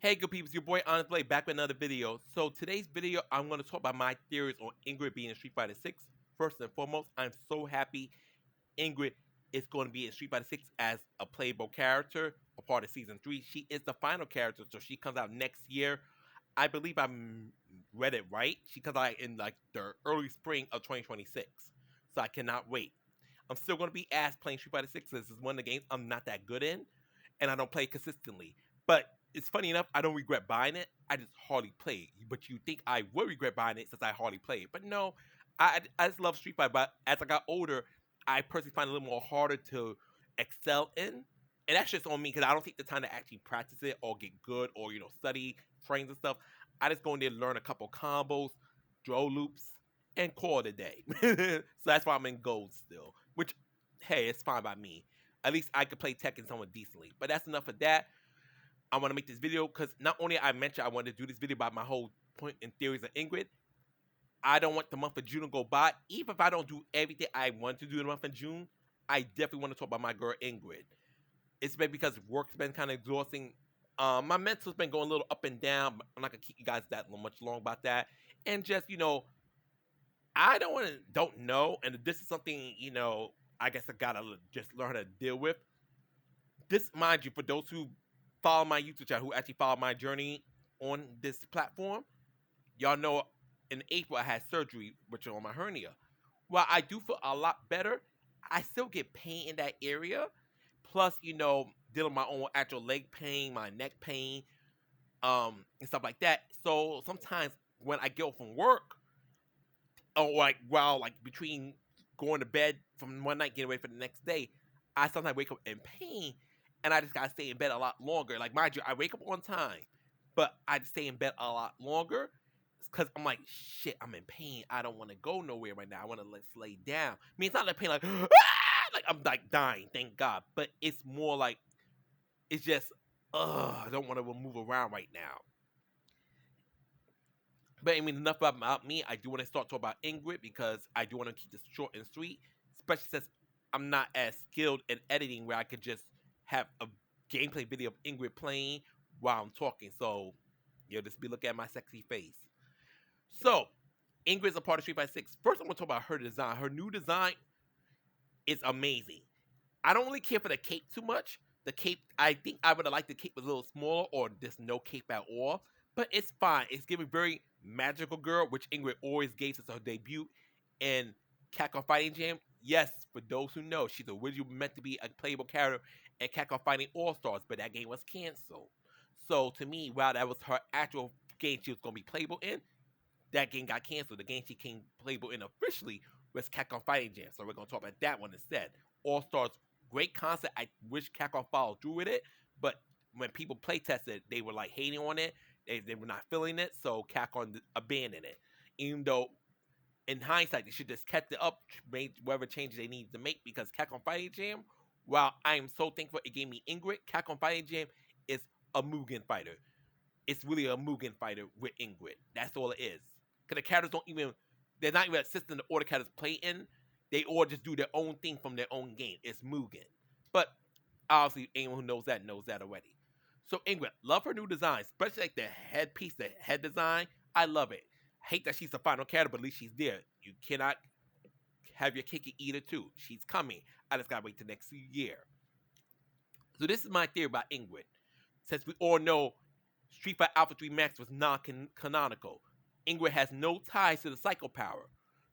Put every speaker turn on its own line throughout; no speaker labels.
Hey good people, it's your boy Honest Blade back with another video. So today's video, I'm going to talk about my theories on Ingrid being in Street Fighter 6. First and foremost, I'm so happy Ingrid is going to be in Street Fighter 6 as a playable character, a part of Season 3. She is the final character, so she comes out next year. I believe I read it right. She comes out in like the early spring of 2026. So I cannot wait. I'm still going to be asked playing Street Fighter 6. This is one of the games I'm not that good in, and I don't play consistently. But it's funny enough, I don't regret buying it. I just hardly play it. But you think I would regret buying it since I hardly play it. But no, I just love Street Fighter. But as I got older, I personally find it a little more harder to excel in. And that's just on me because I don't take the time to actually practice it or get good or, study frames and stuff. I just go in there and learn a couple combos, throw loops, and call it a day. So that's why I'm in gold still. Which, hey, it's fine by me. At least I could play Tekken somewhat decently. But that's enough of that. I want to make this video because not only I mentioned I wanted to do this video about my whole point and theories of Ingrid, I don't want the month of June to go by. Even if I don't do everything I want to do in the month of June, I definitely want to talk about my girl Ingrid. It's been because work's been kind of exhausting. My mental's been going a little up and down. But I'm not gonna keep you guys that much long about that. And just I don't know, and this is something I guess I gotta just learn how to deal with. This, mind you, for those who follow my YouTube channel, who actually follow my journey on this platform, y'all know in April I had surgery, which is on my hernia. While I do feel a lot better, I still get pain in that area. Plus, dealing with my own actual leg pain, my neck pain, and stuff like that. So sometimes when I get off from work, or like between going to bed from one night, getting ready for the next day, I sometimes wake up in pain, and I just gotta stay in bed a lot longer. Like mind you, I wake up on time, but I stay in bed a lot longer because I'm like, shit, I'm in pain. I don't want to go nowhere right now. I want to lay down. I mean, it's not like pain like like I'm like dying, thank God. But it's more like it's just I don't want to move around right now. But I mean, enough about me. I do want to start talking about Ingrid because I do want to keep this short and sweet, especially since I'm not as skilled in editing where I could just have a gameplay video of Ingrid playing while I'm talking. So you'll just be looking at my sexy face. So Ingrid's a part of Street Fighter 6. First, I'm going to talk about her design. Her new design is amazing. I don't really care for the cape too much. The cape, I think I would have liked the cape was a little smaller or just no cape at all. But it's fine. It's giving very magical girl, which Ingrid always gave since her debut in Capcom Fighting Jam. Yes, for those who know, she's originally meant to be a playable character in Capcom Fighting All Stars, but that game was canceled. So to me, while that was her actual game she was going to be playable in, that game got canceled. The game she came playable in officially was Capcom Fighting Jam. So we're going to talk about that one instead. All Stars, great concept. I wish Capcom followed through with it, but when people play tested, they were like hating on it. They were not feeling it, so Capcom abandoned it. Even though, in hindsight, they should just kept it up, made whatever changes they needed to make, because Capcom Fighting Jam, while I am so thankful it gave me Ingrid, Capcom Fighting Jam is a Mugen fighter. It's really a Mugen fighter with Ingrid. That's all it is. Because the characters they're not even assisting the order characters play in. They all just do their own thing from their own game. It's Mugen. But obviously, anyone who knows that already. So Ingrid, love her new design, especially like the headpiece, the head design. I love it. Hate that she's the final character, but at least she's there. You cannot have your cake and eat it too. She's coming. I just gotta wait till next year. So this is my theory about Ingrid. Since we all know Street Fighter Alpha 3 Max was non-canonical, Ingrid has no ties to the Psycho Power.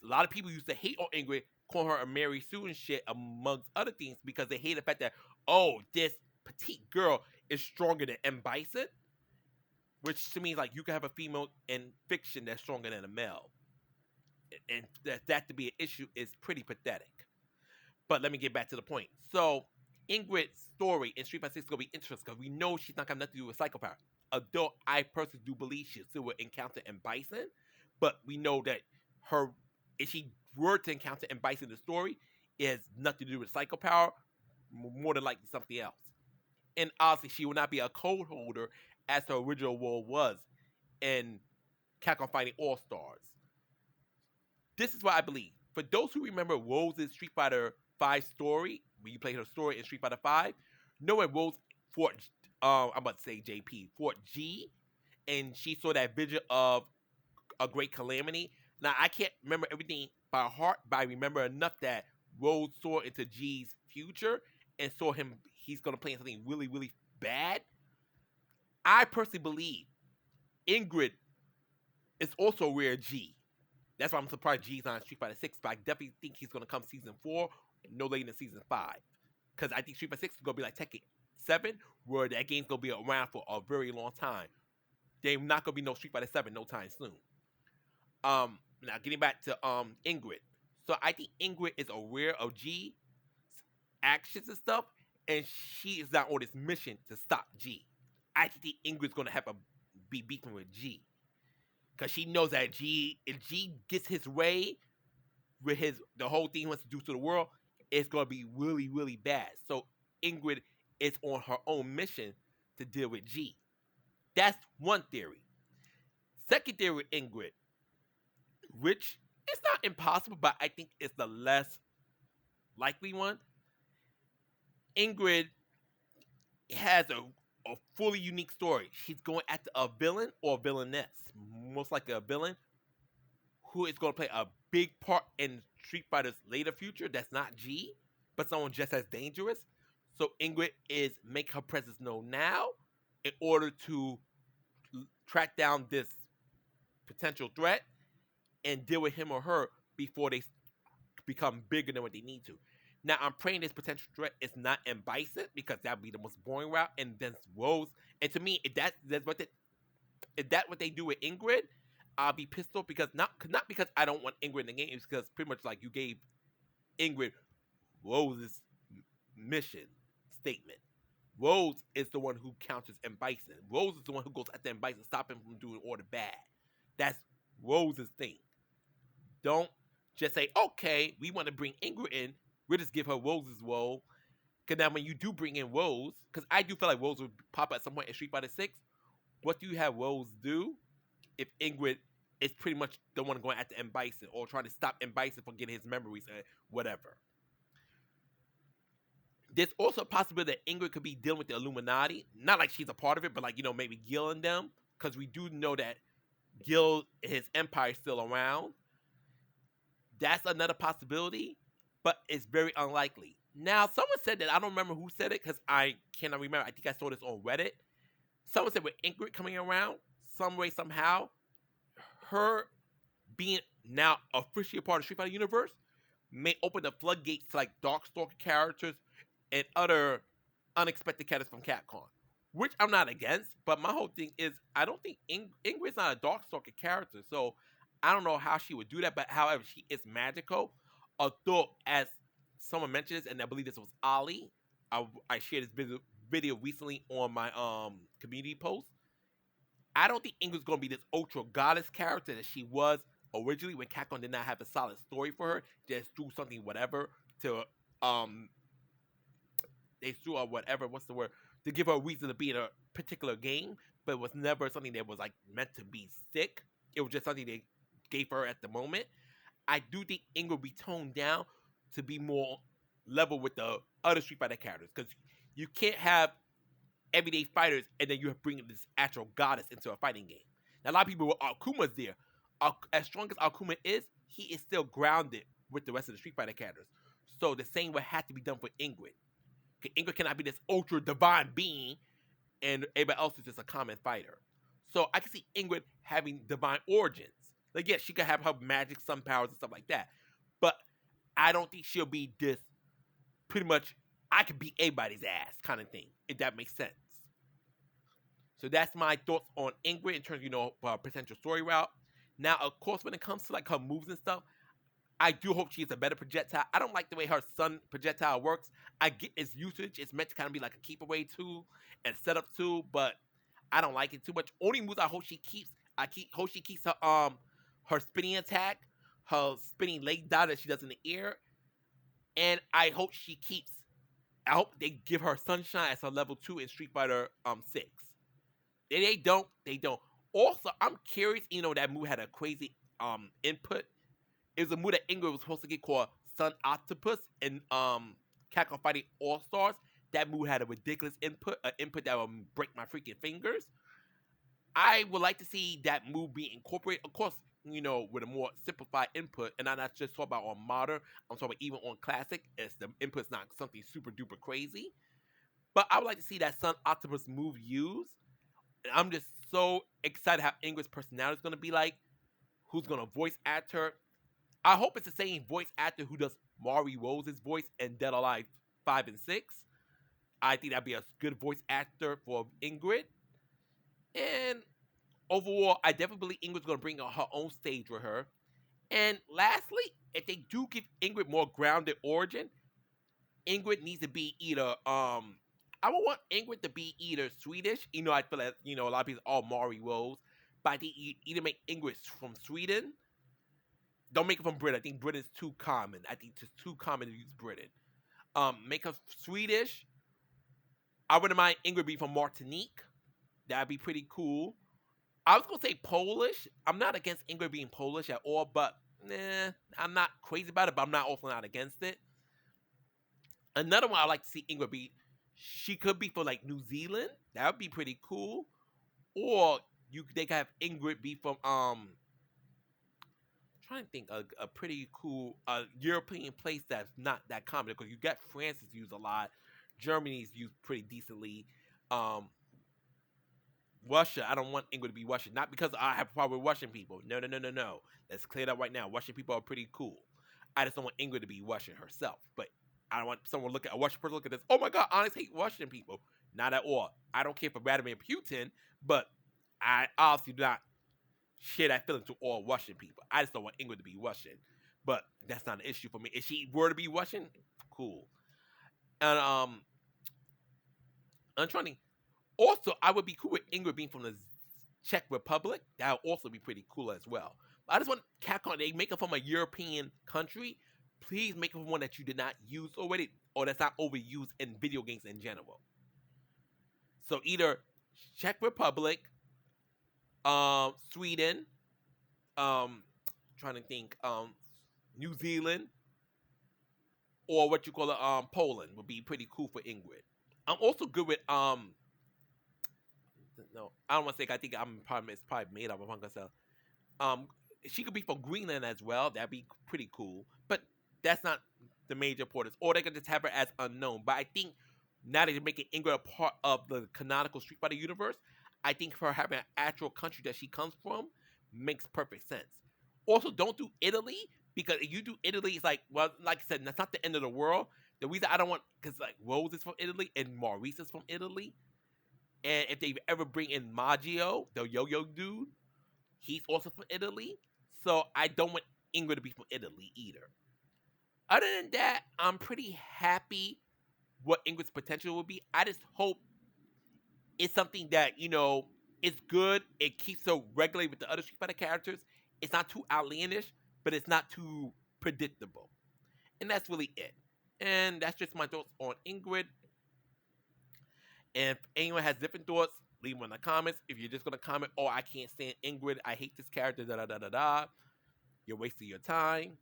So a lot of people used to hate on Ingrid, calling her a Mary Sue and shit, amongst other things, because they hate the fact that, oh, this petite girl is stronger than M. Bison, which to me is like you can have a female in fiction that's stronger than a male. And that to be an issue is pretty pathetic. But let me get back to the point. So Ingrid's story in Street Fighter 6 is going to be interesting because we know she's not going to have nothing to do with Psycho Power. Although I personally do believe she still will encounter M. Bison, but we know that if she were to encounter M. Bison in the story, it has nothing to do with Psycho Power, more than likely something else. And obviously, she will not be a code holder as her original role was in Capcom Fighting All Stars. This is what I believe. For those who remember Rose's Street Fighter 5 story, when you played her story in Street Fighter 5, know when Rose fought I'm about to say JP, fought G, and she saw that vision of a great calamity. Now I can't remember everything by heart, but I remember enough that Rose saw into G's future and saw him. He's gonna play something really, really bad. I personally believe Ingrid is also rare G. That's why I'm surprised G's on Street Fighter 6, but I definitely think he's gonna come season 4, no later than season 5. Because I think Street Fighter 6 is gonna be like Tekken 7, where that game's gonna be around for a very long time. There's not gonna be no Street Fighter 7 no time soon. Now getting back to Ingrid. So I think Ingrid is aware of G's actions and stuff, and she is not on this mission to stop G. I think Ingrid's gonna have to be beefing with G. Cause she knows that G, if G gets his way with the whole thing he wants to do to the world, it's gonna be really, really bad. So Ingrid is on her own mission to deal with G. That's one theory. Second theory with Ingrid, which it's not impossible, but I think it's the less likely one. Ingrid has a fully unique story. She's going after a villain or a villainess, most likely a villain, who is going to play a big part in Street Fighter's later future. That's not G, but someone just as dangerous. So Ingrid is making her presence known now in order to track down this potential threat and deal with him or her before they become bigger than what they need to. Now, I'm praying this potential threat is not in Bison because that would be the most boring route, and then Rose. And to me, if that's what they do with Ingrid, I'll be pissed off because not because I don't want Ingrid in the game, it's because pretty much like you gave Ingrid Rose's mission statement. Rose is the one who counters M. Bison. Rose is the one who goes after M. Bison, stop him from doing all the bad. That's Rose's thing. Don't just say, okay, we want to bring Ingrid in. We'll just give her Rose's role. Because now when you do bring in Rose, because I do feel like Rose would pop up at some point in Street Fighter 6, what do you have Rose do if Ingrid is pretty much the one going after M. Bison or trying to stop M. Bison from getting his memories and whatever? There's also a possibility that Ingrid could be dealing with the Illuminati. Not like she's a part of it, but like, maybe Gil and them. Because we do know that Gil and his empire is still around. That's another possibility, but it's very unlikely. Now, someone said that, I don't remember who said it because I cannot remember. I think I saw this on Reddit. Someone said with Ingrid coming around, some way, somehow, her being now officially a part of Street Fighter universe may open the floodgates to like Darkstalker characters and other unexpected characters from Capcom, which I'm not against. But my whole thing is, I don't think Ingrid's not a Darkstalker character, so I don't know how she would do that. But however, she is magical. Although, as someone mentioned this, and I believe this was Ali, I shared this video recently on my community post. I don't think Ingrid's gonna be this ultra goddess character that she was originally when Capcom did not have a solid story for her. Just do something whatever to they threw a whatever, what's the word, to give her a reason to be in a particular game, but it was never something that was like meant to be sick. It was just something they gave her at the moment. I do think Ingrid will be toned down to be more level with the other Street Fighter characters, because you can't have everyday fighters and then you're bringing this actual goddess into a fighting game. Now, a lot of people with Akuma's there. As strong as Akuma is, he is still grounded with the rest of the Street Fighter characters. So the same would have to be done for Ingrid. Ingrid cannot be this ultra divine being and everybody else is just a common fighter. So I can see Ingrid having divine origins. Like, yes, she could have her magic, sun powers, and stuff like that. But I don't think she'll be this pretty much, I could beat anybody's ass kind of thing, if that makes sense. So that's my thoughts on Ingrid in terms of, potential story route. Now, of course, when it comes to like her moves and stuff, I do hope she is a better projectile. I don't like the way her sun projectile works. I get its usage. It's meant to kind of be like a keep away tool and setup tool, but I don't like it too much. Only moves I hope she keeps, hope she keeps her spinning attack, her spinning leg dive that she does in the air, and I hope they give her Sunshine as her level 2 in Street Fighter 6. They don't. Also, I'm curious, that move had a crazy input. It was a move that Ingrid was supposed to get called Sun Octopus in Capcom Fighting All Stars. that move had a ridiculous input, an input that would break my freaking fingers. I would like to see that move be incorporated, of course, with a more simplified input. And I'm not just talking about on modern, I'm talking about even on classic, as the input's not something super duper crazy. But I would like to see that Sun Octopus move used. And I'm just so excited how Ingrid's personality is going to be like, who's going to voice act her. I hope it's the same voice actor who does Mari Rose's voice in Dead or Alive 5 and 6. I think that'd be a good voice actor for Ingrid. And overall, I definitely believe Ingrid's going to bring her own stage with her. And lastly, if they do give Ingrid more grounded origin, Ingrid needs to be either I would want Ingrid to be either Swedish. I feel like a lot of people are Mari Rose, but I think you either make Ingrid from Sweden. Don't make it from Britain. I think Britain's too common. I think it's too common to use Britain. Make her Swedish. I wouldn't mind Ingrid being from Martinique. That'd be pretty cool. I was gonna say Polish. I'm not against Ingrid being Polish at all, but I'm not crazy about it. But I'm not also not against it. Another one I'd like to see Ingrid be. She could be for like New Zealand. That would be pretty cool. Or they could have Ingrid be from trying to think a pretty cool European place that's not that common, because you got France is used a lot, Germany's used pretty decently. Um, Russia, I don't want Ingrid to be Russian, not because I have a problem with Russian people. No, no, no, no, no. Let's clear that right now. Russian people are pretty cool. I just don't want Ingrid to be Russian herself. But I don't want someone to look at a Russian person look at this. Oh my God, Onyx hate Russian people. Not at all. I don't care for Vladimir Putin, but I obviously do not share that feeling to all Russian people. I just don't want Ingrid to be Russian. But that's not an issue for me. If she were to be Russian, cool. And I'm trying to. Also, I would be cool with Ingrid being from the Czech Republic. That would also be pretty cool as well. I just want Capcom, they make it from a European country. Please make it from one that you did not use already, or that's not overused in video games in general. So either Czech Republic, Sweden, trying to think, New Zealand, or what you call it, Poland would be pretty cool for Ingrid. I'm also good with no, I don't want to say. I think it's probably made up among herself. Um, she could be from Greenland as well. That'd be pretty cool. But that's not the major importance. Or they could just have her as unknown. But I think now that they're making Ingrid a part of the canonical Street Fighter universe, I think her having an actual country that she comes from makes perfect sense. Also, don't do Italy, because if you do Italy, it's like, well, like I said, that's not the end of the world. The reason I don't want, because like Rose is from Italy and Maurice is from Italy. And if they ever bring in Maggio, the yo-yo dude, he's also from Italy. So I don't want Ingrid to be from Italy either. Other than that, I'm pretty happy what Ingrid's potential will be. I just hope it's something that, is good. It keeps her regulated with the other Street Fighter characters. It's not too outlandish, but it's not too predictable. And that's really it. And that's just my thoughts on Ingrid. And if anyone has different thoughts, leave them in the comments. If you're just going to comment, oh, I can't stand Ingrid, I hate this character, da da da da da, you're wasting your time.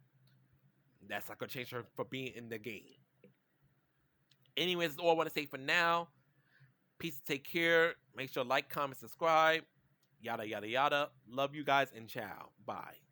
That's not going to change her for being in the game. Anyways, that's all I want to say for now. Peace, take care. Make sure to like, comment, subscribe. Yada, yada, yada. Love you guys and ciao. Bye.